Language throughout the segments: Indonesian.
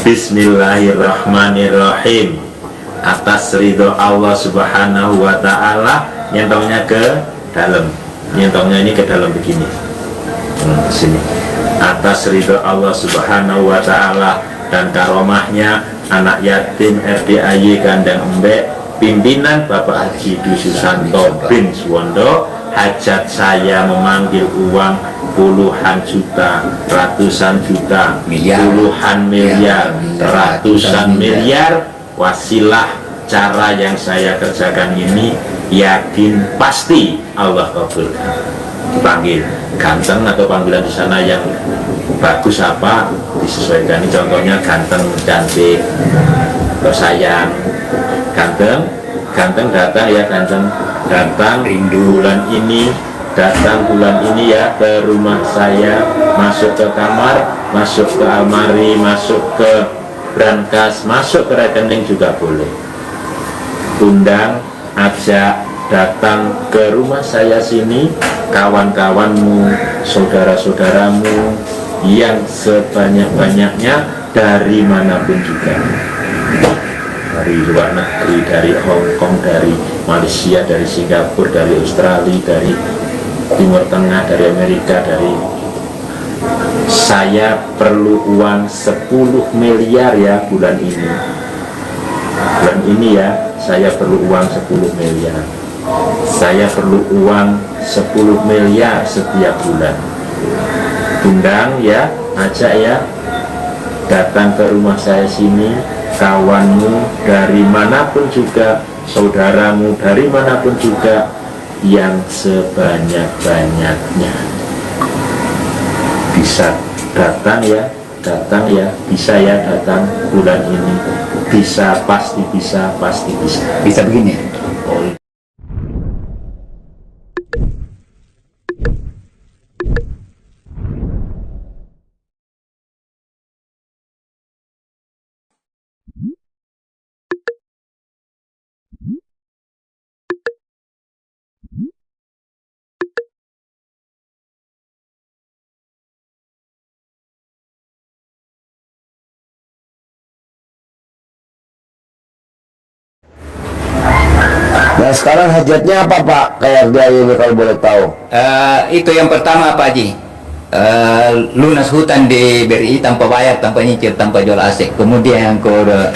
Bismillahirrahmanirrahim. Atas ridho Allah Subhanahu wa ta'ala, nyentongnya ke dalam. Nyentongnya ini ke dalam begini. Sini. Atas ridho Allah Subhanahu wa ta'ala dan karomahnya anak yatim RDAY Kandang Embek, pimpinan Bapak Haji Dwi Susanto bin Suwondo, hajat saya memanggil uang puluhan juta, ratusan juta, puluhan miliar, ratusan miliar. Wasilah cara yang saya kerjakan ini, yakin pasti Allah kabulkan. Dipanggil ganteng atau panggilan di sana yang bagus apa disesuaikan. Ini contohnya ganteng, cantik, atau sayang. Ganteng datang ya, ganteng datang rindu bulan ini, datang bulan ini ya ke rumah saya, masuk ke kamar, masuk ke almari, masuk ke brankas, masuk ke rekening juga boleh. Undang, ajak, datang ke rumah saya sini, kawan-kawanmu, saudara-saudaramu yang sebanyak-banyaknya dari manapun juga, dari luar negeri, dari Hong Kong, dari Malaysia, dari Singapura, dari Australia, dari Timur Tengah, dari Amerika, dari. Saya perlu uang 10 miliar ya bulan ini. Bulan ini ya, saya perlu uang 10 miliar. Saya perlu uang 10 miliar setiap bulan. Undang ya, ajak ya, datang ke rumah saya sini, kawanmu dari manapun juga, saudaramu dari manapun juga, yang sebanyak-banyaknya. Bisa datang ya, bisa ya datang bulan ini, bisa, pasti bisa, pasti bisa. Bisa begini. Oh. Nah sekarang hajatnya apa Pak KRDAY ini kalau boleh tahu? Itu yang pertama Pak Haji, lunas hutang di BRI tanpa bayar, tanpa nyicil, tanpa jual aset. Kemudian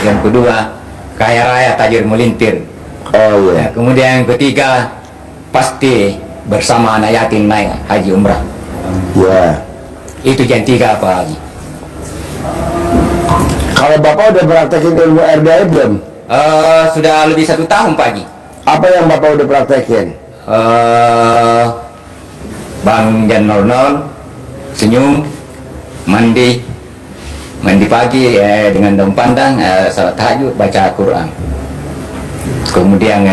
yang kedua, kaya raya tajir melintir. Oh iya. Kemudian yang ketiga, pasti bersama anak yatim naik haji umrah. Ya. Itu yang tiga Pak Haji. Kalau Bapak udah praktekin ilmu RDAY belum? Sudah lebih 1 tahun Pak Haji. Apa yang Bapak udah praktekin? Bang jam 00, senyum, mandi pagi dengan daun pandang, salat tahajud, baca Quran. Kemudian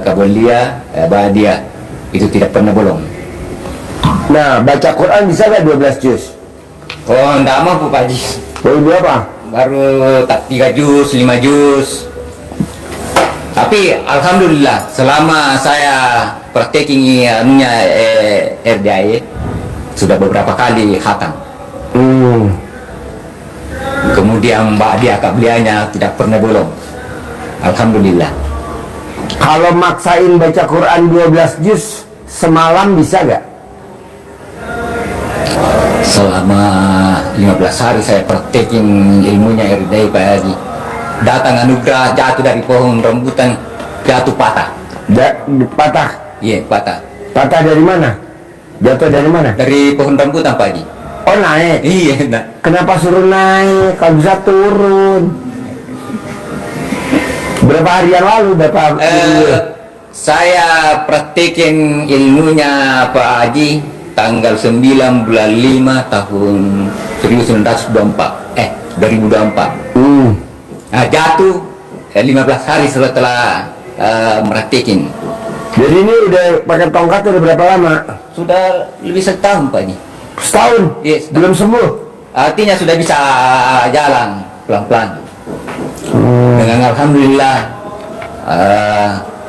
kabulia, ba'diyah, itu tidak pernah bolong. Nah baca Quran bisa nggak 12 juz? Oh enggak mampu Pak Haji. Baru berapa? Baru tak 3 juz, 5 juz. Tapi alhamdulillah selama saya praktekin RDAY sudah beberapa kali khatam. Kemudian ba'diyah kabliyahnya tidak pernah bolong. Alhamdulillah. Kalau maksain baca Quran 12 juz semalam bisa nggak? Selama 15 hari saya praktekin ilmunya RDAY Pak Haji. Datang anugerah, jatuh dari pohon rambutan, jatuh patah. Patah? Iya, patah. Patah dari mana? Jatuh dari mana? Dari pohon rambutan Pak Haji. Oh naik? Iya, nah. Kenapa suruh naik? Kalau bisa turun. Berapa hari yang lalu Bapak? Saya praktekin ilmunya Pak Haji tanggal 9 bulan 5 tahun 1924. 2024. Nah, jatuh 15 hari setelah meraktekin. Jadi ini udah pakai tongkat udah berapa lama? Sudah lebih 1 tahun Pak Haji. Setahun? Yes, belum sembuh? Artinya sudah bisa jalan pelan-pelan. Dengan alhamdulillah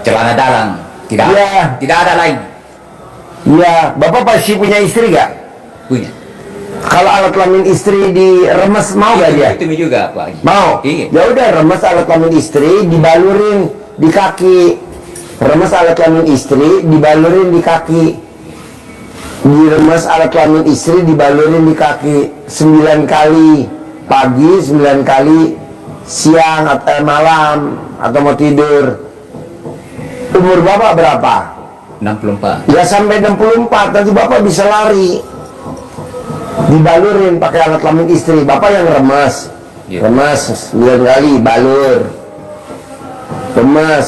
celana dalam tidak ada lain. Iya, Bapak pasti punya istri gak? Punya. Kalau alat kelamin istri diremes mau gak dia? Itu juga Pak Haji. Mau? Iya. Ya udah, remes alat kelamin istri dibalurin di kaki. Remes alat kelamin istri dibalurin di kaki. Diremes alat kelamin istri dibalurin di kaki 9 kali pagi, 9 kali siang atau malam atau mau tidur. Umur Bapak berapa? 64. Ya sampai 64, nanti Bapak bisa lari. Dibalurin pakai alat kelamin istri. Bapak yang remes. Iya. Remes 9 kali, balur. Remes,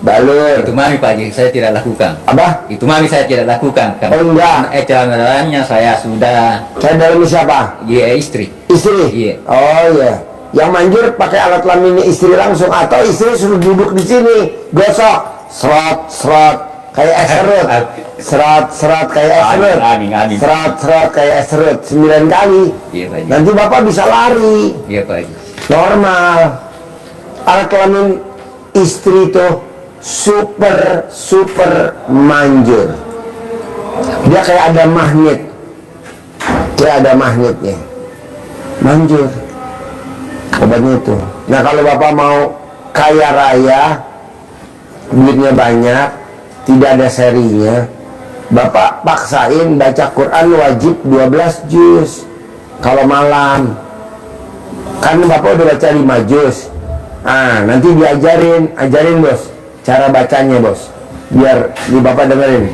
balur. Itu mami Pak Haji, saya tidak lakukan. Apa? Itu mami saya tidak lakukan. Oh, enggak. Jalan-jalannya saya sudah Saya dalam siapa? istri. Istri? Iya. Oh iya. Yang manjur pakai alat kelaminnya istri langsung, atau istri suruh duduk di sini, gosok, serot kayak es serut, serot kayak es serut, Amin. serot kayak es serut 9 kali. Iya Pak Haji. Nanti Bapak bisa lari Iya Pak Haji. normal. Alat kelamin istri itu super manjur. Dia kayak ada magnet, kayak ada magnetnya, manjur obatnya itu. Nah kalau Bapak mau kaya raya, duitnya banyak, tidak ada serinya, Bapak paksain baca Quran wajib 12 juz kalau malam. Kan Bapak udah baca 5 juz. Nanti ajarin bos cara bacanya bos, biar di Bapak dengerin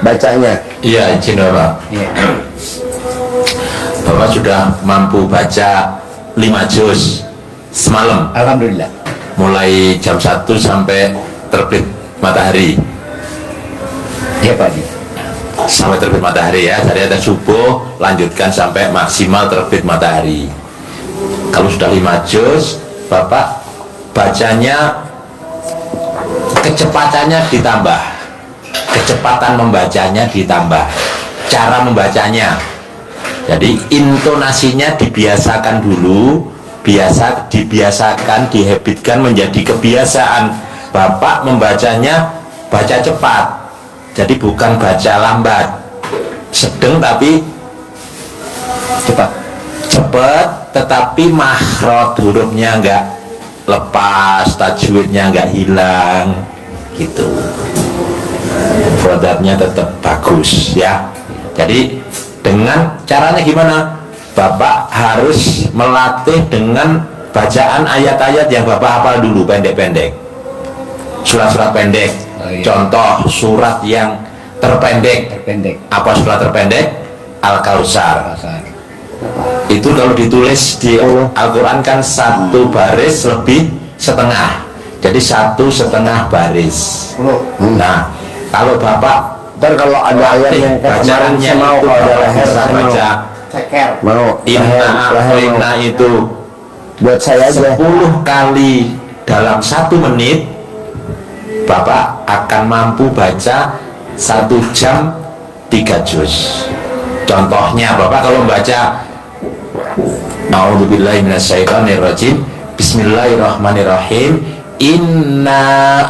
bacanya. Iya, izin Bapak. Iya. Bapak sudah mampu baca 5 juz semalam, Alhamdulillah. mulai jam 1 sampai terbit matahari. Iya Pak Haji. Sampai terbit matahari ya, dari atas subuh lanjutkan sampai maksimal terbit matahari. Kalau sudah 5 juz, Bapak bacanya kecepatannya ditambah, kecepatan membacanya ditambah, cara membacanya. Jadi intonasinya dibiasakan dulu, dibiasakan, dihabitkan menjadi kebiasaan. Bapak membacanya baca cepat, jadi bukan baca lambat, sedang tapi cepat, tetapi makhraj hurufnya enggak lepas, tajwidnya enggak hilang, gitu. Produknya tetap bagus ya. Jadi dengan caranya gimana? Bapak harus melatih dengan bacaan ayat-ayat yang Bapak hafal dulu, pendek-pendek, surat-surat pendek. Oh, iya. Contoh surat yang terpendek. Apa surat terpendek? Al-Kautsar. Itu kalau ditulis di Al-Quran kan 1 baris lebih setengah, jadi 1,5 baris. Nah kalau Bapak Ntar kalau ada ayat yang kemarin bacaannya saya mau, itu kalau ada Bapak leher bisa saya baca mau Inna itu buat saya aja. 10 kali dalam 1 menit, Bapak akan mampu baca 1 jam 3 juz. Contohnya Bapak kalau membaca A'udzubillahi minasyaitonirrajim, Bismillahirrahmanirrahim, Inna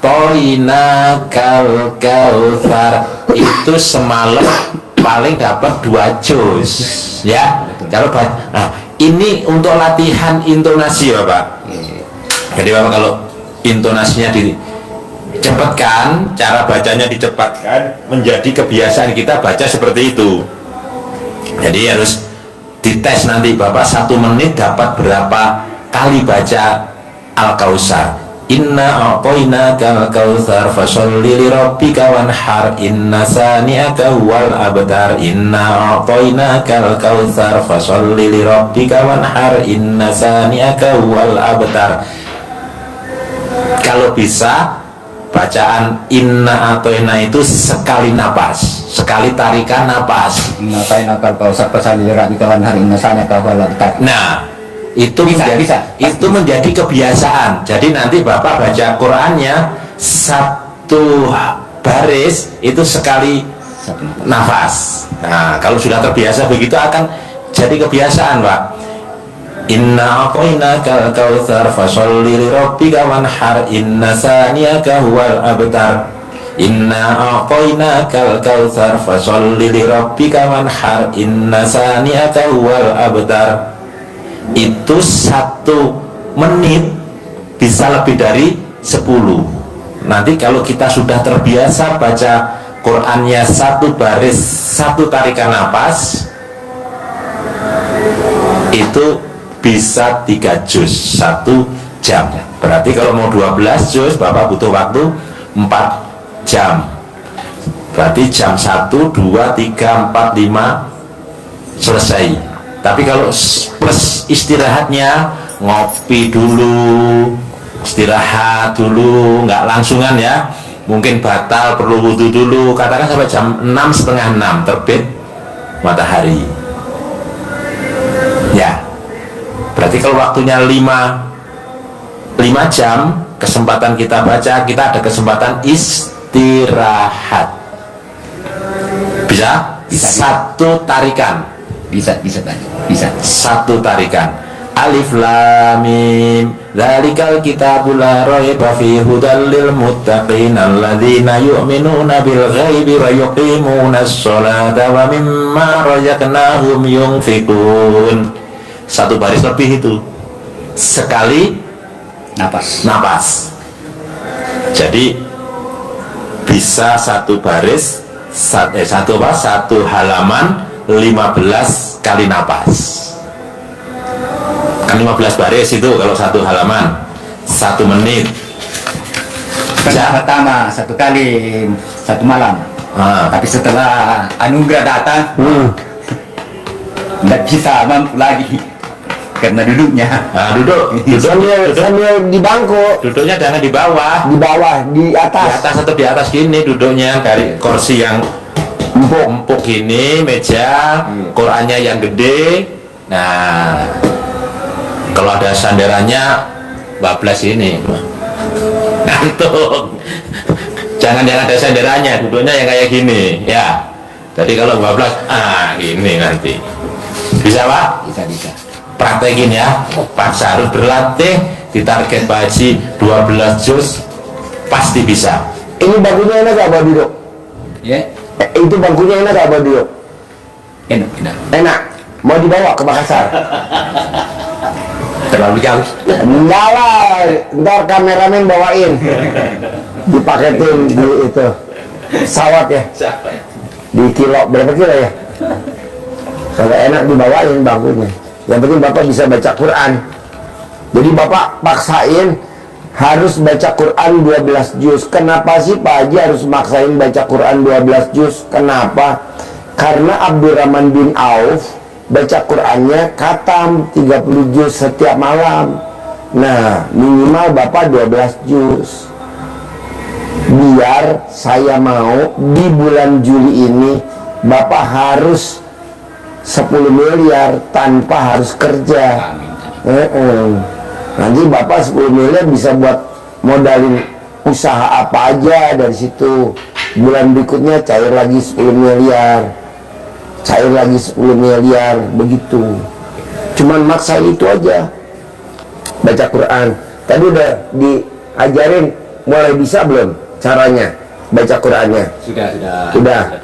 a'toinakal kautsar, itu semalam paling dapat 2 juz ya. Kalau nah, ini untuk latihan intonasi Bapak. Jadi Bapak kalau intonasinya dicepatkan, cara bacanya dicepatkan, menjadi kebiasaan kita baca seperti itu. Jadi harus dites nanti Bapak 1 menit dapat berapa kali baca Al-Kautsar. Inna a'toinakal kautsar fasholli lirabbika wanhar inna sani'aka huwal abtar. Inna a'toinakal kautsar fasholli lirabbika wanhar inna sani'aka huwal abtar. Kalau bisa bacaan inna a'toina itu sekali napas, sekali tarikan napas. Nah itu itu menjadi kebiasaan. Jadi nanti Bapak baca Qurannya 1 baris itu sekali nafas. Nah kalau sudah terbiasa begitu akan jadi kebiasaan Pak. Inna a'toinakal kautsar fasholli lirabbika wanhar inna saniyaka huwal abtar. Inna a'tainakal kautsar fasholli lirabbika wanhar inna sani'aka huwal abtar. Itu 1 menit bisa lebih dari 10. Nanti kalau kita sudah terbiasa baca Qur'annya 1 baris 1 tarikan napas, itu bisa 3 juz 1 jam. Berarti kalau mau 12 juz Bapak butuh waktu 4 jam. Berarti jam 1, 2, 3, 4, 5 selesai. Tapi kalau plus istirahatnya, ngopi dulu, istirahat dulu, nggak langsungan ya, mungkin batal, perlu wudhu dulu, katakan sampai jam 5, setengah 6 terbit matahari ya. Berarti kalau waktunya 5 jam kesempatan kita baca, kita ada kesempatan istirahat. Bisa? Bisa. 1 tarikan. Bisa Pak. Bisa. 1 tarikan. Alif lam mim dzalikal kitabul la raiba fihi hudal lil muttaqin alladzina yu'minuna bil ghaibi wa yuqimunas sholata wa mimma razaqnahum yunfiqun. 1 baris lebih itu. Sekali napas. Jadi bisa 1 baris 1 halaman 15 kali napas. Kan 15 baris itu kalau 1 halaman 1 menit. Pertama 1 kali 1 malam. Tapi setelah anugerah datang, tidak bisa mampu lagi karena duduknya. Duduk Sambil di bangku, duduknya jangan di bawah, di di atas. atas atau di atas gini duduknya, dari kursi yang empuk gini, meja, Qurannya yang gede. Nah, kalau ada sandarannya bablas ini ngantuk. Jangan yang ada sandarannya, duduknya yang kayak gini ya. Jadi kalau bablas gini nanti. Bisa Pak? Bisa. Praktekin ya, paksa harus berlatih, ditarget baji 12 juz pasti bisa. Ini bangkunya enak gak buat duduk? Ya. Itu bangkunya enak gak buat duduk? Enak. Enak. Mau dibawa ke Makassar? Terlalu jauh. Enggak lah, ntar kameramen bawain, dipaketin di itu pesawat ya, di kilo berapa kilo ya, sampai enak dibawain bangkunya. Yang penting Bapak bisa baca Quran. Jadi Bapak paksain harus baca Quran 12 juz. Kenapa sih Pak Haji harus maksain baca Quran 12 juz? Kenapa? Karena Abdurrahman bin Auf baca Qurannya khatam 30 juz setiap malam. Nah, minimal Bapak 12 juz. Biar saya mau di bulan Juli ini Bapak harus 10 miliar tanpa harus kerja. Nanti Bapak 10 miliar bisa buat modalin usaha apa aja dari situ. Bulan berikutnya cair lagi 10 miliar, cair lagi 10 miliar, begitu. Cuman maksa itu aja. Baca Quran. Tadi udah diajarin, mulai bisa belum caranya baca Qurannya? Sudah.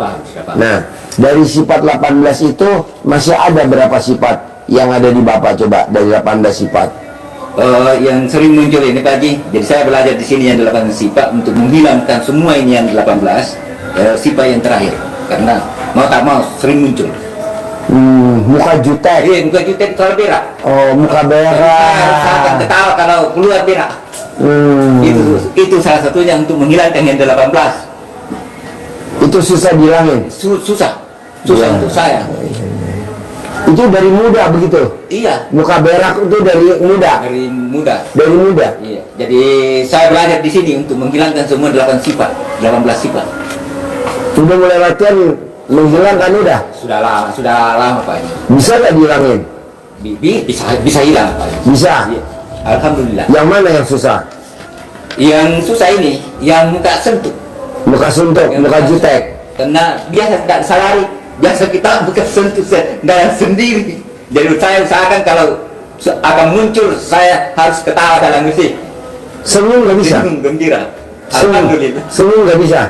Nah, dari sifat 18 itu masih ada berapa sifat yang ada di Bapak? Coba dari 18 sifat. Yang sering muncul ini Pak Haji. Jadi saya belajar di sini yang 18 sifat untuk menghilangkan semua ini yang 18 sifat yang terakhir. Karena mau tak mau sering muncul. Muka jutek. Iya, muka jutek kalau berak. Oh, muka berak. Saya akan ketawa kalau keluar berak. Itu salah satunya untuk menghilangkan yang 18. Itu susah dihilangin. Susah Iya. untuk saya. Itu dari muda begitu. Iya, Muka berak itu dari muda. dari muda. Dari muda. Iya. Jadi saya belajar di sini untuk menghilangkan semua 18 sifat. Udah mulai latihan menghilangkan udah. Sudah lama Pak Haji. Bisa nggak dihilangin? Bisa hilang Pak Haji. Bisa. Iya. Alhamdulillah. Yang mana yang susah? Yang susah ini yang muka sentuh. Muka suntuk, muka jutek. Karena biasa tidak salari. Biasa kita bukan sentuh dan sendiri. Jadi saya usahakan kalau akan muncul saya harus ketawa dalam musik. Senyum nggak bisa. Senyum gembira. Senyum Alhamdulillah. Senyum nggak bisa.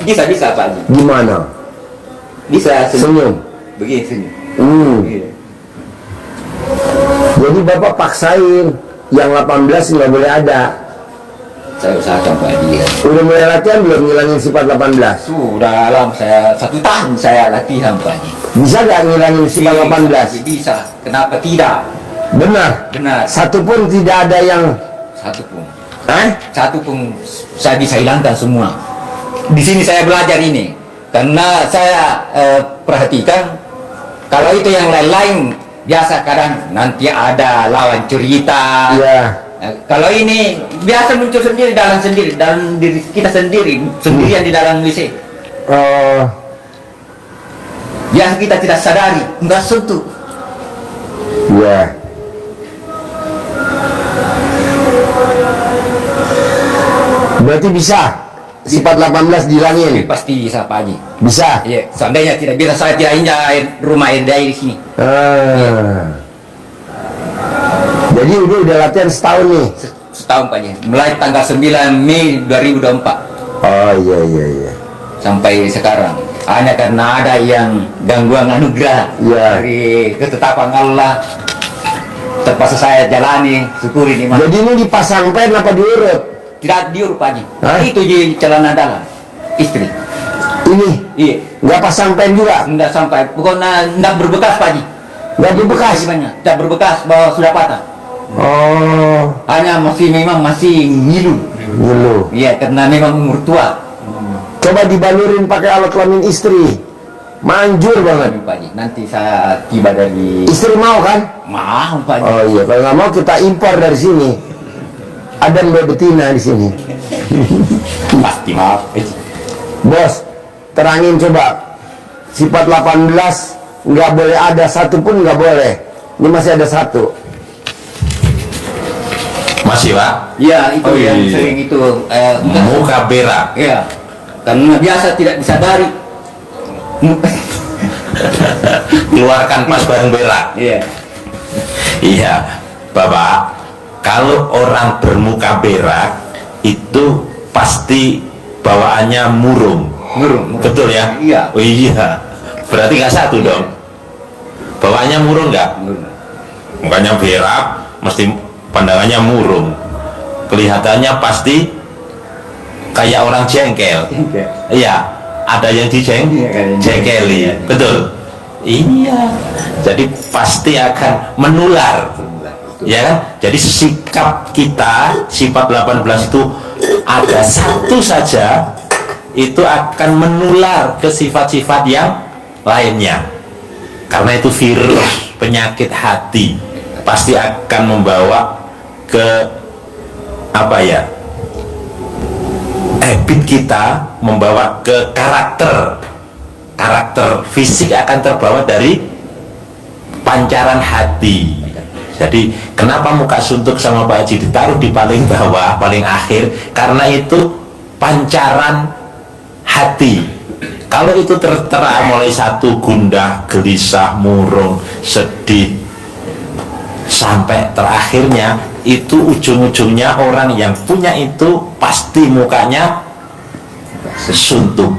Bisa Pak Haji. Gimana? Bisa Senyum. Begini senyum. Iya. Jadi Bapak paksain yang 18 nggak boleh ada. Saya usahakan Pak Haji. Ya. Udah mulai latihan belum ngilangin sifat 18? Sudah lama saya 1 tahun saya latihan Pak Haji. Bisa nggak ngilangin sifat 18? Bisa. Kenapa tidak? Benar. Benar. Satu pun tidak ada yang Satu pun. eh? Saya bisa hilangkan semua. Di sini saya belajar ini karena saya perhatikan kalau itu yang lain-lain biasa kadang nanti ada lawan cerita. Iya. Kalau ini biasa muncul sendiri dalam diri kita sendirian di dalam WC. Oh, Biasa kita tidak sadari, enggak sentuh. iya. Berarti bisa sifat 18 dihilangin? Pasti bisa Pak Haji. Bisa? Iya, seandainya tidak bisa saya tidak injak rumah air dari sini. Jadi udah latihan setahun nih? Setahun Pak Haji. Mulai tanggal 9 Mei 2024 Oh iya. sampai sekarang. Hanya karena ada yang gangguan anugerah Iya. dari ketetapan Allah. Terpaksa saya jalani, syukuri di mana. Jadi ini dipasang pen apa diurut? Tidak diurut Pak Haji. Hah? Itu di celana dalam istri. Ini? Iya. Nggak pasang pen juga? Tidak sampai, pokoknya tidak berbekas Pak Haji. Nggak dibekas? Tidak berbekas bahwa sudah patah. Oh, Hanya memang masih ngilu. dulu. Iya, karena memang umur tua. Coba dibalurin pakai alat kelamin istri. Manjur banget. Pak Haji, nanti saya tiba dari Istri mau kan? mau Pak Haji. Oh iya, kalau nggak mau kita impor dari sini. Ada mbak betina di sini. Pasti maaf. Bos, terangin coba. Sifat 18 nggak boleh ada, satu pun nggak boleh. Ini masih ada satu. Masih Pak? Iya, itu Oh, yang iya. sering itu. Muka berak. Iya, karena biasa tidak disadari. Keluarkan pas bareng berak. Iya. Iya, Bapak. Kalau orang bermuka berak itu pasti bawaannya murung. Murung. Betul ya? Iya. Oh iya. Berarti nggak satu dong. Bawaannya murung nggak? Murung. Mukanya berak, mesti pandangannya murung. Kelihatannya pasti kayak orang jengkel. Jengkel. Iya, ada yang Iya, kan, dijengkeli. iya. Betul. Iya. Jadi pasti akan menular. Ya kan? Jadi sikap kita, sifat 18 itu ada satu saja, itu akan menular ke sifat-sifat yang lainnya. Karena itu virus penyakit hati pasti akan membawa ke apa ya? Habit kita membawa ke karakter fisik akan terbawa dari pancaran hati. Jadi kenapa muka suntuk sama Pak Haji ditaruh di paling bawah, paling akhir? Karena itu pancaran hati. Kalau itu tertera mulai satu gundah, gelisah, murung, sedih, sampai terakhirnya itu ujung-ujungnya orang yang punya itu pasti mukanya suntuk.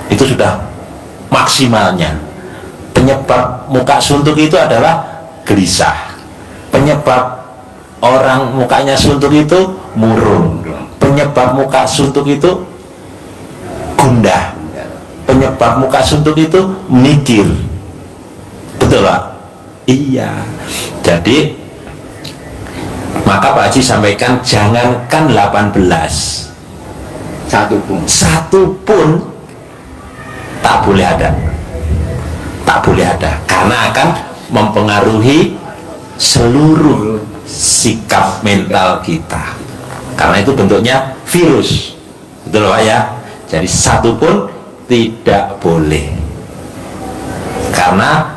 Itu sudah maksimalnya. Penyebab muka suntuk itu adalah gelisah. Penyebab orang mukanya suntuk itu murung. Penyebab muka suntuk itu gundah. Penyebab muka suntuk itu mikir. Betul Pak? Iya. Jadi maka Pak Haji sampaikan jangankan 18, satu pun tak boleh ada. Tak boleh ada karena akan mempengaruhi seluruh sikap mental kita, karena itu bentuknya virus. Betul Pak ya? Jadi satu pun tidak boleh. Karena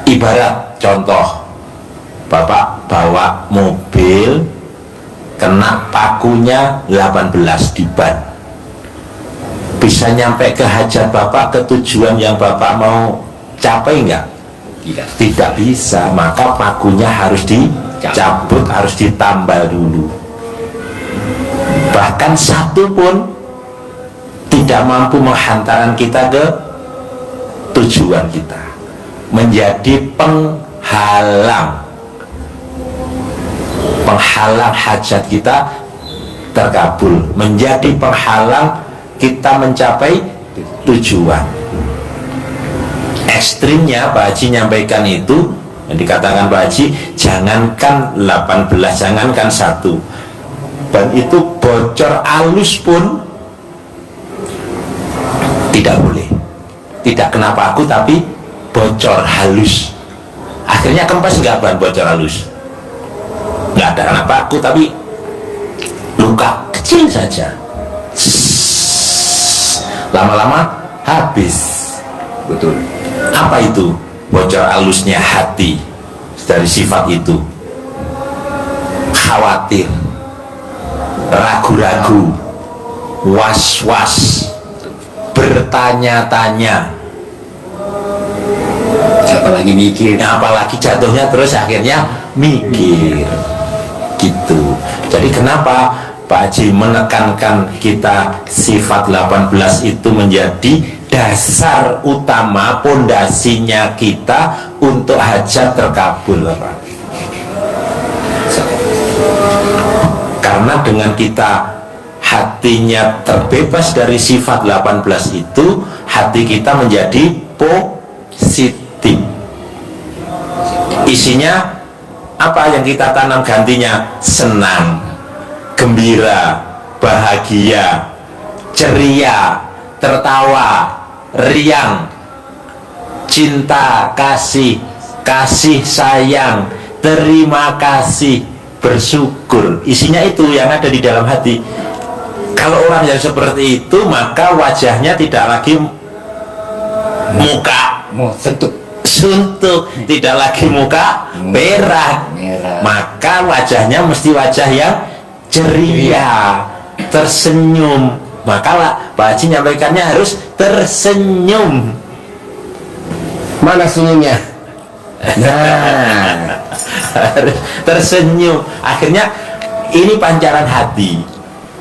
ibarat contoh, Bapak bawa mobil kena pakunya 18 di ban, bisa nyampe ke hajat Bapak, ke tujuan yang Bapak mau capai enggak? Tidak bisa. Maka pakunya harus dicabut, harus ditambal dulu. Bahkan satu pun tidak mampu menghantarkan kita ke tujuan kita, menjadi penghalang hajat kita terkabul, menjadi penghalang kita mencapai tujuan. Ekstrimnya Pak Haji nyampaikan itu, yang dikatakan Pak Haji, jangankan 18, jangankan 1, dan itu bocor halus pun tidak boleh. Tidak kenapa aku, tapi bocor halus. Akhirnya kempes nggak ban bocor halus, nggak ada kenapa aku, tapi luka kecil saja, lama-lama habis. Betul. Apa itu bocor halusnya hati dari sifat itu? Khawatir, ragu-ragu, was-was, bertanya-tanya, Apalagi mikir. apalagi jatuhnya terus akhirnya mikir gitu. Jadi kenapa Pak Haji menekankan kita sifat 18 itu menjadi dasar utama, pondasinya kita untuk hajat terkabul, Pak? Karena dengan kita hatinya terbebas dari sifat 18 itu, hati kita menjadi positif. Isinya apa yang kita tanam gantinya? Senang, gembira, bahagia, ceria, tertawa, riang, cinta, kasih, kasih sayang, terima kasih, bersyukur. Isinya itu yang ada di dalam hati. Kalau orang yang seperti itu, maka wajahnya tidak lagi muka Mau sentuh. suntuk, tidak lagi muka merah, maka wajahnya mesti wajah yang ceria, tersenyum. Maka lah Pak Haji nyampaikannya harus tersenyum. Mana senyumnya? Nah, harus tersenyum. Akhirnya ini pancaran hati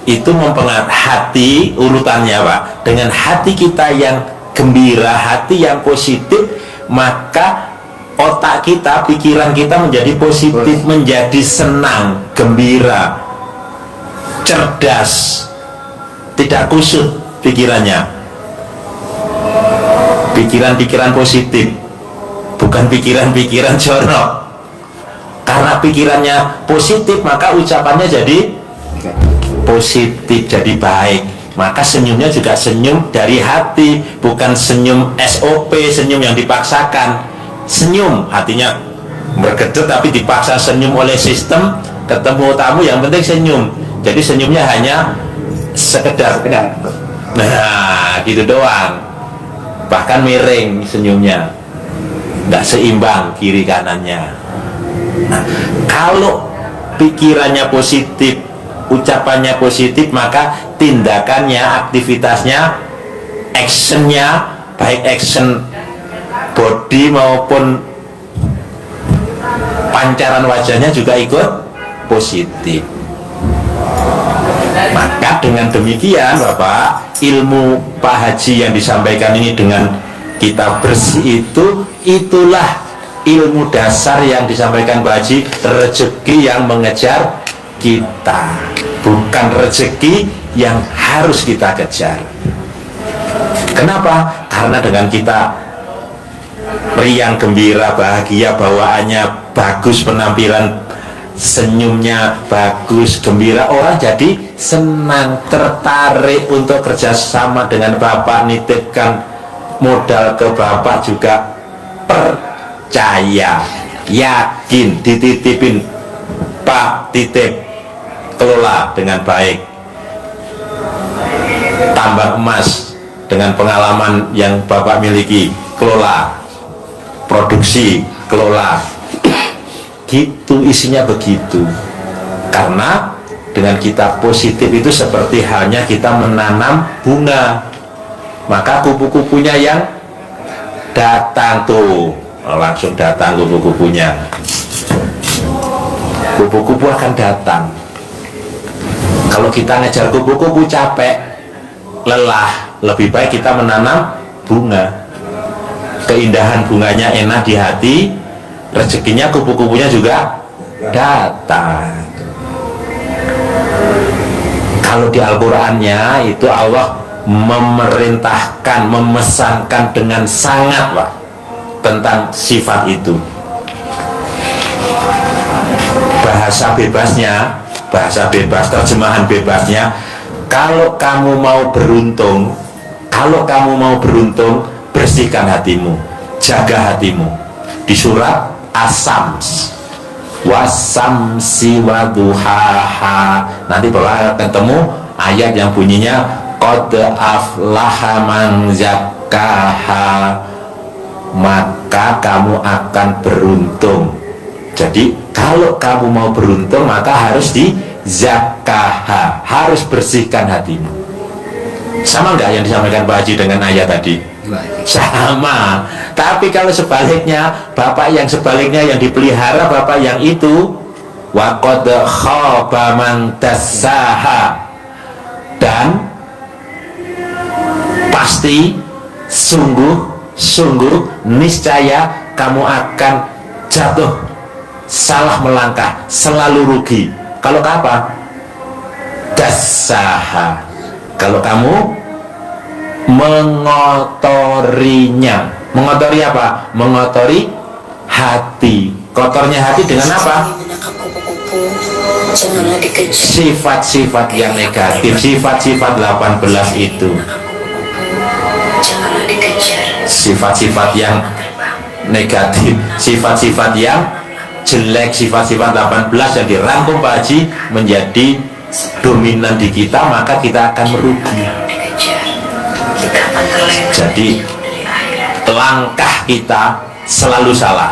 itu mempengaruhi hati, urutannya Pak. Dengan hati kita yang gembira, hati yang positif, maka otak kita, pikiran kita menjadi positif, menjadi senang, gembira, cerdas, tidak kusut pikirannya. Pikiran-pikiran positif, bukan pikiran-pikiran jorok. Karena pikirannya positif, maka ucapannya jadi positif, jadi baik. Maka senyumnya juga senyum dari hati, bukan senyum SOP, senyum yang dipaksakan. Senyum, hatinya berkedut tapi dipaksa senyum oleh sistem. Ketemu tamu yang penting senyum, jadi senyumnya hanya sekedar, nah gitu doang. Bahkan miring senyumnya, nggak seimbang kiri kanannya. Nah, kalau pikirannya positif, ucapannya positif, maka tindakannya, aktivitasnya, actionnya, baik action body maupun pancaran wajahnya juga ikut positif. Maka dengan demikian Bapak, ilmu Pak Haji yang disampaikan ini dengan kita bersih itu, itulah ilmu dasar yang disampaikan Pak Haji, rezeki yang mengejar kita, bukan rezeki yang harus kita kejar. Kenapa? Karena dengan kita riang, gembira, bahagia, bawaannya bagus, penampilan senyumnya bagus, gembira, orang jadi senang, tertarik untuk kerjasama dengan Bapak, nitipkan modal ke Bapak juga percaya, yakin, dititipin, Pak titip, kelola dengan baik, tambang emas dengan pengalaman yang Bapak miliki, kelola, produksi, kelola, gitu, isinya begitu. Karena dengan kita positif itu seperti halnya kita menanam bunga, maka kupu-kupunya yang datang tuh, langsung datang kupu-kupunya, kupu-kupu akan datang. Kalau kita ngejar kupu-kupu capek, lelah, lebih baik kita menanam bunga. Keindahan bunganya enak di hati, rezekinya kupu-kupunya juga datang. Kalau di Al-Qur'annya itu Allah memerintahkan, memesankan dengan sangat Pak tentang sifat itu. Bahasa bebas, terjemahan bebasnya, kalau kamu mau beruntung, bersihkan hatimu, jaga hatimu. Di surat As-Sams, wasamsi waduhaha, nanti Bapak akan ketemu ayat yang bunyinya qad aflaha man zakkaha, maka kamu akan beruntung. Jadi kalau kamu mau beruntung maka harus di zakkaha, harus bersihkan hatimu. Sama enggak yang disampaikan Pak Haji dengan ayat tadi? Sama. Tapi kalau sebaliknya, bapak yang sebaliknya yang dipelihara, bapak yang itu wa qad khaba man dassaha, dan pasti sungguh niscaya kamu akan jatuh, salah melangkah, selalu rugi. Kalau apa? Dassaha, kalau kamu mengotorinya. Mengotori apa? Mengotori hati. Kotornya hati dengan apa? Sifat-sifat yang negatif, sifat-sifat 18 itu, sifat-sifat yang negatif, sifat-sifat yang jelek, sifat-sifat 18 yang dirangkum Pak Haji menjadi dominan di kita, maka kita akan merugi. Jadi langkah kita selalu salah,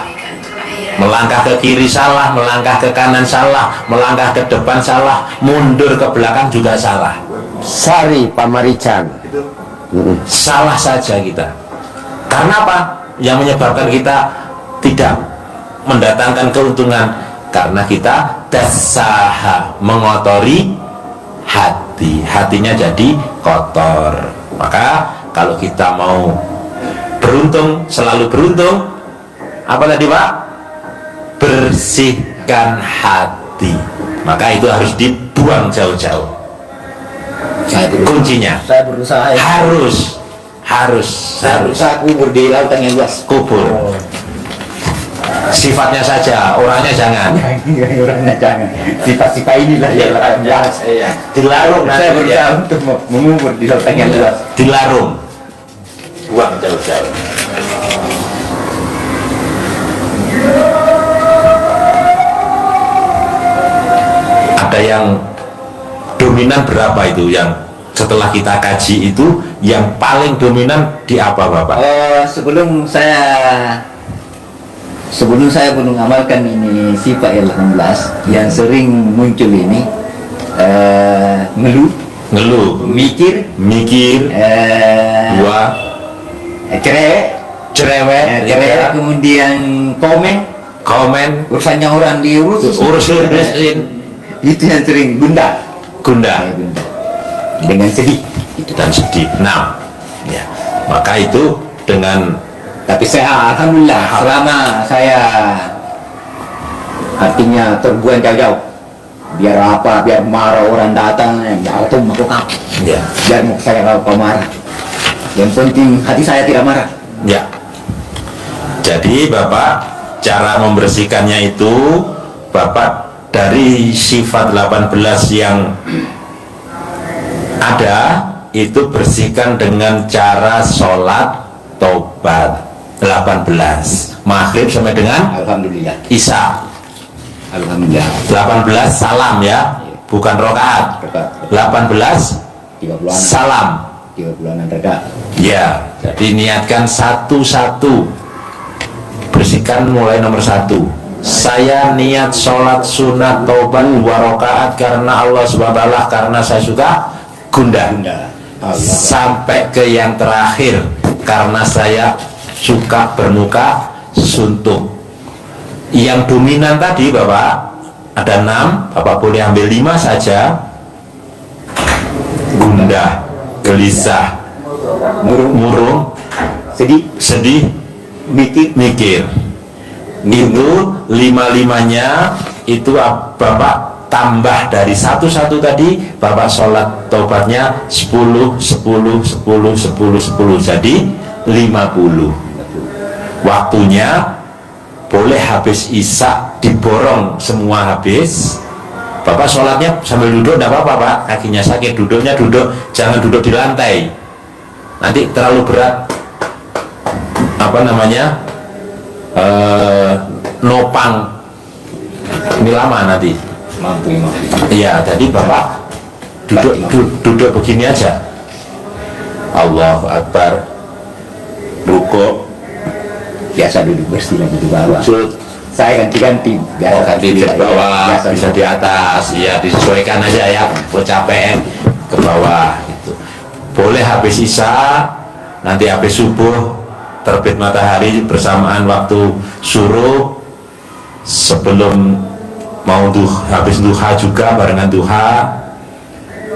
melangkah ke kiri salah, melangkah ke kanan salah, melangkah ke depan salah, mundur ke belakang juga salah. Sari Pamarican. Salah saja kita. Karena apa? Yang menyebabkan kita tidak mendatangkan keuntungan, karena kita dassaha, mengotori hati, hatinya jadi kotor. Maka kalau kita mau beruntung, selalu beruntung, apa tadi Pak? Bersihkan hati. Maka itu harus dibuang jauh-jauh. Kuncinya Saya berusaha ya. harus kubur di lautan yang luas. kubur. Sifatnya saja, orangnya jangan. Orangnya jangan. Sifat-sifat inilah yang akan bahas. Dilarung nanti Saya berusaha ya. untuk mengubur di lautan yang luas. Dilarung, buang jauh-jauh. Ada yang dominan berapa itu, yang setelah kita kaji itu yang paling dominan di apa Bapak? Sebelum saya belum amalkan ini sifat yang 18 yang sering muncul ini, Ngeluh, mikir, dua, cerewet, kemudian komen, urusannya orang urusin, itu yang sering gundah dengan sedih. dan sedih. Nah, ya, maka itu dengan Tapi saya alhamdulillah selama saya artinya terbuang jauh-jauh, biar marah orang datang, aku kapal. ya, Biar saya kalau marah, yang penting hati saya tidak marah. ya. Jadi Bapak, cara membersihkannya itu Bapak dari sifat 18 yang ada itu bersihkan dengan cara sholat tobat 18 maghrib sampai dengan Alhamdulillah. isya. Alhamdulillah. 18 salam ya, bukan rokaat. 18 30-an. salam 30-an rakaat. ya. Jadi niatkan satu-satu, bersihkan mulai nomor 1. Saya niat sholat sunat tobat 2 rakaat karena Allah SWT, karena saya suka gundah. Sampai ke yang terakhir, karena saya suka bermuka suntuk. Yang dominan tadi Bapak ada 6, Bapak boleh ambil 5 saja. Gundah, gelisah, murung, sedih, mikir. Itu lima-limanya itu Bapak tambah dari satu-satu tadi, Bapak sholat taubatnya 10, 10, 10, 10, 10, jadi 50. Waktunya boleh habis isya diborong semua habis. Bapak sholatnya sambil duduk tidak apa-apa Pak, kakinya sakit, duduknya duduk, jangan duduk di lantai, nanti terlalu berat nopang, ini lama nanti. Mampu. Iya, jadi Bapak duduk begini aja. Allahu Akbar, rukuk, Biasa duduk bersila di bawah. sujud, Saya ganti-ganti. ganti di bawah, Biasa bisa di atas, ya disesuaikan aja ya, capek ke bawah gitu. Boleh habis isya, nanti habis subuh, terbit matahari bersamaan waktu suruh, sebelum mau habis duha juga barengan duha,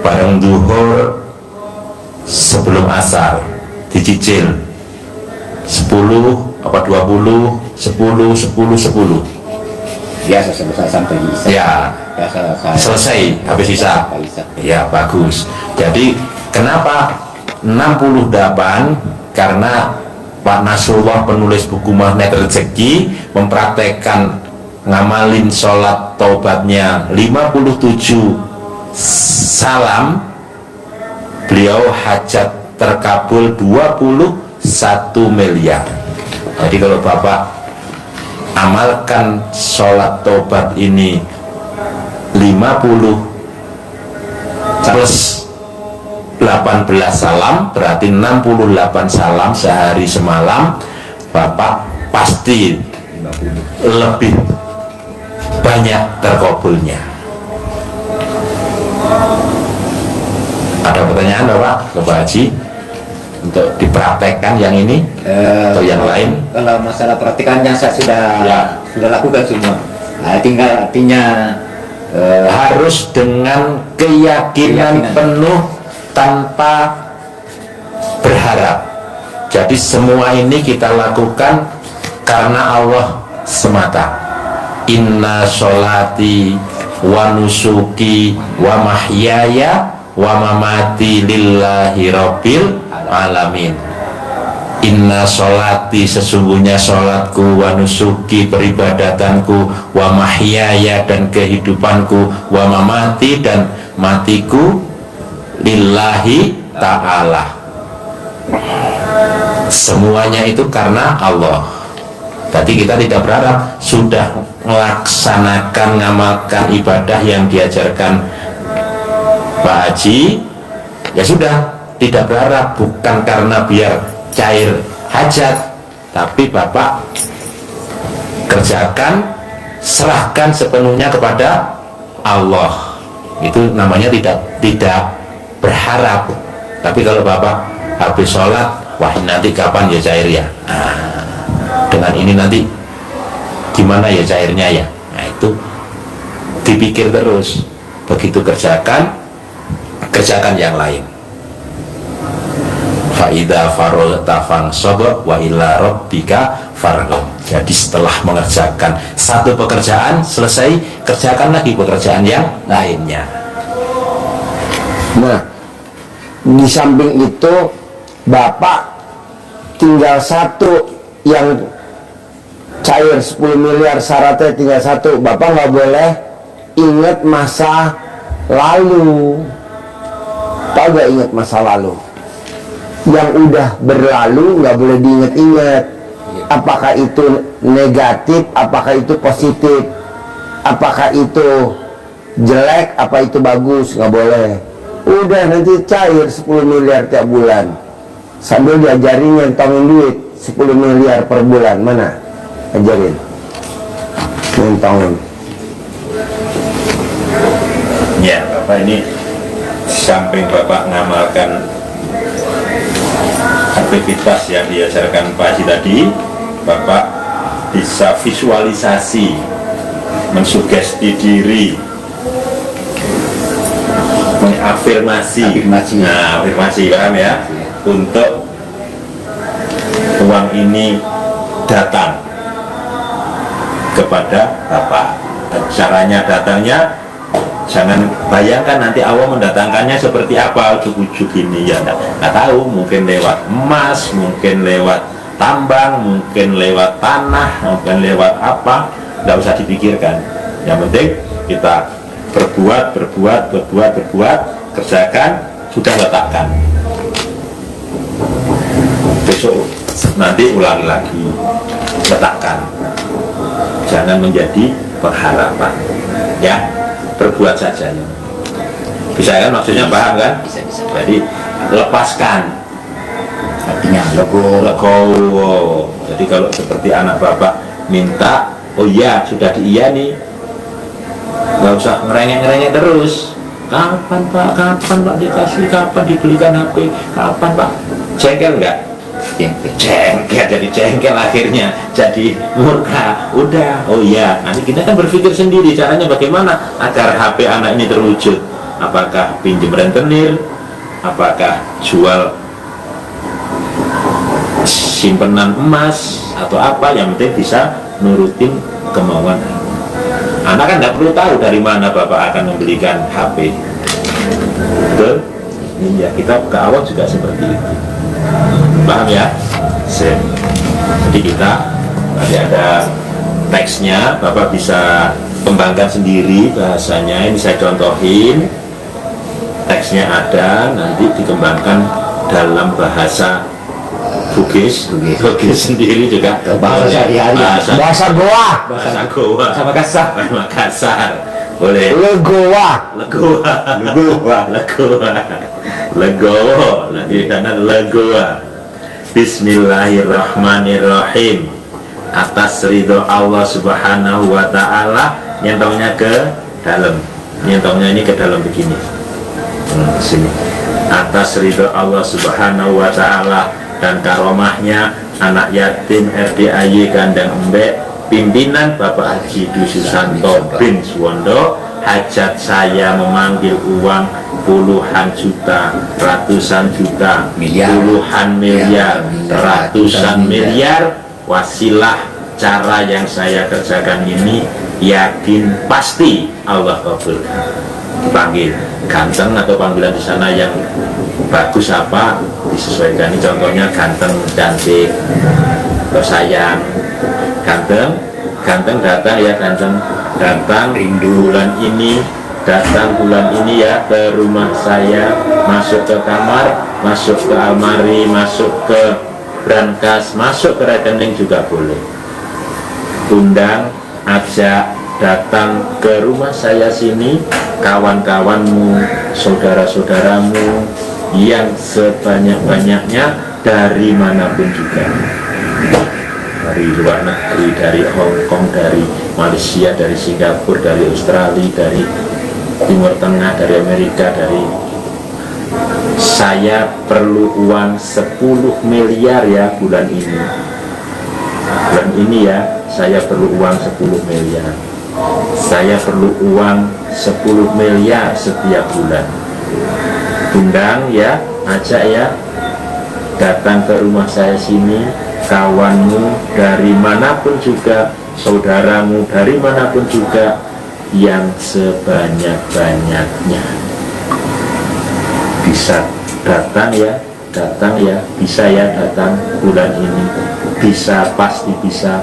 bareng duhur, sebelum asar dicicil 10 apa 20, 10, 10, 10. Biasa selesai sampai isya. Ya, Biasa saya selesai habis isya. sampai isya. Ya, bagus. Jadi kenapa 68? Karena Pak Nasrullah, penulis buku Magnet Rezeki, mempraktekkan ngamalin sholat taubatnya 57 salam, beliau hajat terkabul 21 miliar. Jadi kalau Bapak amalkan sholat taubat ini 50 plus 18 salam, berarti 68 salam sehari semalam, Bapak pasti lebih banyak terkabulnya. Ada pertanyaan Bapak ke Pak Haji untuk dipraktekkan yang ini atau yang lain? Kalau masalah praktikannya saya sudah lakukan semua. Tinggal artinya Harus dengan keyakinan penuh tanpa berharap. Jadi semua ini kita lakukan karena Allah semata. Inna sholati wa nusuki wa mahyaya wa mamati lillahi rabbil alamin. Inna sholati, sesungguhnya sholatku, wa nusuki, peribadatanku, wa mahyaya, dan kehidupanku, wa mamati, dan matiku, lillahi ta'ala. Semuanya itu karena Allah. Jadi kita tidak berharap, sudah melaksanakan, ngamalkan ibadah yang diajarkan Pak Haji, ya sudah, tidak berharap, bukan karena biar cair hajat, tapi Bapak kerjakan, serahkan sepenuhnya kepada Allah. Itu namanya tidak berharap. Tapi kalau Bapak habis sholat, wah nanti kapan ya cair ya, dengan ini nanti gimana ya cairnya ya, nah itu dipikir terus. Begitu kerjakan yang lain. Fa'idha farolta fangsob wa ila rabbika farghab. Jadi setelah mengerjakan satu pekerjaan selesai, kerjakan lagi pekerjaan yang lainnya. Nah, di samping itu Bapak tinggal satu yang cair 10 miliar, syaratnya tinggal satu, Bapak nggak boleh ingat masa lalu. Tahu nggak, ingat masa lalu yang udah berlalu nggak boleh diingat-ingat. Apakah itu negatif, apakah itu positif, apakah itu jelek, apa itu bagus, nggak boleh. Udah nanti cair 10 miliar tiap bulan, sambil diajarin nyentongin duit 10 miliar per bulan. Mana? Ajarin nyentongin. Ya Bapak, ini samping Bapak ngamalkan aktivitas yang diajarkan Pak Haji tadi, Bapak bisa visualisasi, mensugesti diri Afirmasi. Afirmasi. Nah, afirmasi, paham ya? Untuk uang ini datang kepada Bapak. Caranya datangnya, jangan bayangkan nanti Allah mendatangkannya seperti apa ujuk-ujuk ini, ya nggak tahu, mungkin lewat emas, mungkin lewat tambang, mungkin lewat tanah, mungkin lewat apa, nggak usah dipikirkan. Yang penting kita berbuat, kerjakan, sudah letakkan. Besok nanti ulangi lagi, letakkan. Jangan menjadi pengharapan, ya, berbuat saja. Bisa kan, maksudnya paham kan? Bisa. Jadi lepaskan, Artinya legowo. Jadi kalau seperti anak bapak minta, oh iya sudah diiyani, nggak usah ngerengek terus. Kapan pak dikasih, kapan dibelikan HP, kapan pak? Jengkel nggak? Jengkel, jadi jengkel akhirnya, jadi murka. Udah, oh iya, nanti kita kan berpikir sendiri caranya bagaimana agar HP anak ini terwujud. Apakah pinjam rentenir, apakah jual simpenan emas atau apa, yang penting bisa nurutin kemauan. Anak kan nggak perlu tahu dari mana bapak akan membelikan HP. Betul? Iya, kita ke awal juga seperti itu. Paham ya? Sip. Jadi kita nanti ada teksnya, bapak bisa kembangkan sendiri bahasanya. Ini saya contohin, teksnya ada, nanti dikembangkan dalam bahasa Bugis sendiri juga, bahasa sehari-hari, bahasa Goa, bahasa Makassar. boleh. Legoa. Legowo, lagi karena legowo. Bismillahirrahmanirrahim. Atas ridho Allah Subhanahu wa Ta'ala, nyentongnya ke dalam. Nyentongnya ini ke dalam begini. Sini. Atas ridho Allah Subhanahu wa Ta'ala dan karomahnya anak yatim RDAY Kandang Embek, pimpinan Bapak Haji Dwi Susanto bin Suwondo, hajat saya memanggil uang puluhan juta, ratusan juta, puluhan miliar, ratusan miliar. Wasilah cara yang saya kerjakan ini, yakin pasti Allah kabulkan. Dipanggil ganteng atau panggilan di sana yang bagus apa disesuaikan. Ini contohnya ganteng, cantik, atau sayang. Ganteng datang ya, ganteng datang bulan ini, datang bulan ini ya ke rumah saya, masuk ke kamar, masuk ke almari, masuk ke brankas, masuk ke rekening juga boleh. Undang, ajak datang ke rumah saya sini kawan-kawanmu, saudara-saudaramu yang sebanyak-banyaknya dari manapun juga, dari luar negeri, dari Hong Kong, dari Malaysia, dari Singapura, dari Australia, dari Timur Tengah, dari Amerika, dari. Saya perlu uang 10 miliar ya bulan ini. Bulan ini ya, saya perlu uang 10 miliar. Saya perlu uang 10 miliar setiap bulan. Undang ya, ajak ya, datang ke rumah saya sini, kawanmu dari manapun juga, saudaramu dari manapun juga, yang sebanyak-banyaknya. Bisa datang ya, bisa ya datang bulan ini. Bisa, pasti bisa.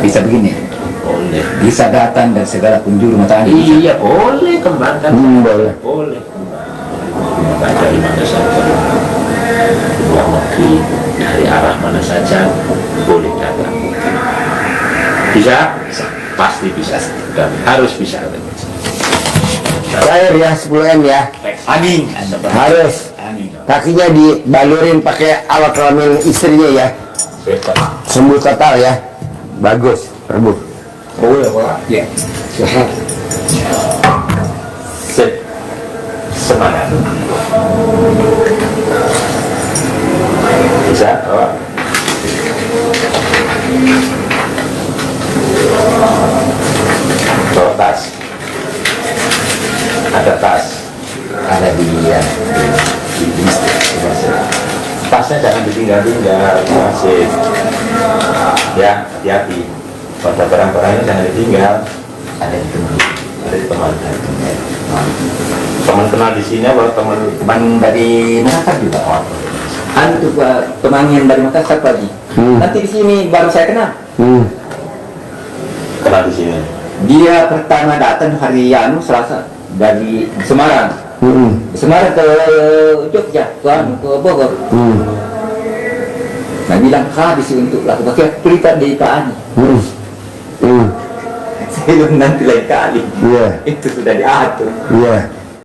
Bisa begini, Boleh. bisa datang dan segala penjuru mata angin. Iya, boleh kembangkan. Boleh. Boleh. Maka dari mana saja, luar negeri, dari arah mana saja, boleh datang. Bisa? Pasti bisa. Dan harus bisa. Cair ya 10M ya. Amin. Harus. Amin. Kakinya dibalurin pakai alat kelamin istrinya ya. Sembuh total ya. Bagus. Rebus. Boleh, Pak. Ya. Sip. Semangat. Bisa? Oh. Bawa tas. Ada tas. tinggal masih ya hati-hati pada barang-barangnya jangan ditinggal. Ada itu. Ada teman teman kenal di sini apa teman Teman dari Makassar juga. Anu tuh teman yang dari Makassar lagi. Nanti di sini baru saya kenal. kenal di sini? Dia pertama datang hari Selasa dari Semarang. Semarang ke Jogja, ke Bogor. Nah bilang habis untuk laku pakai pelita di Kani. Saya bilang nanti lain kali. Iya. Itu sudah diatur. Iya.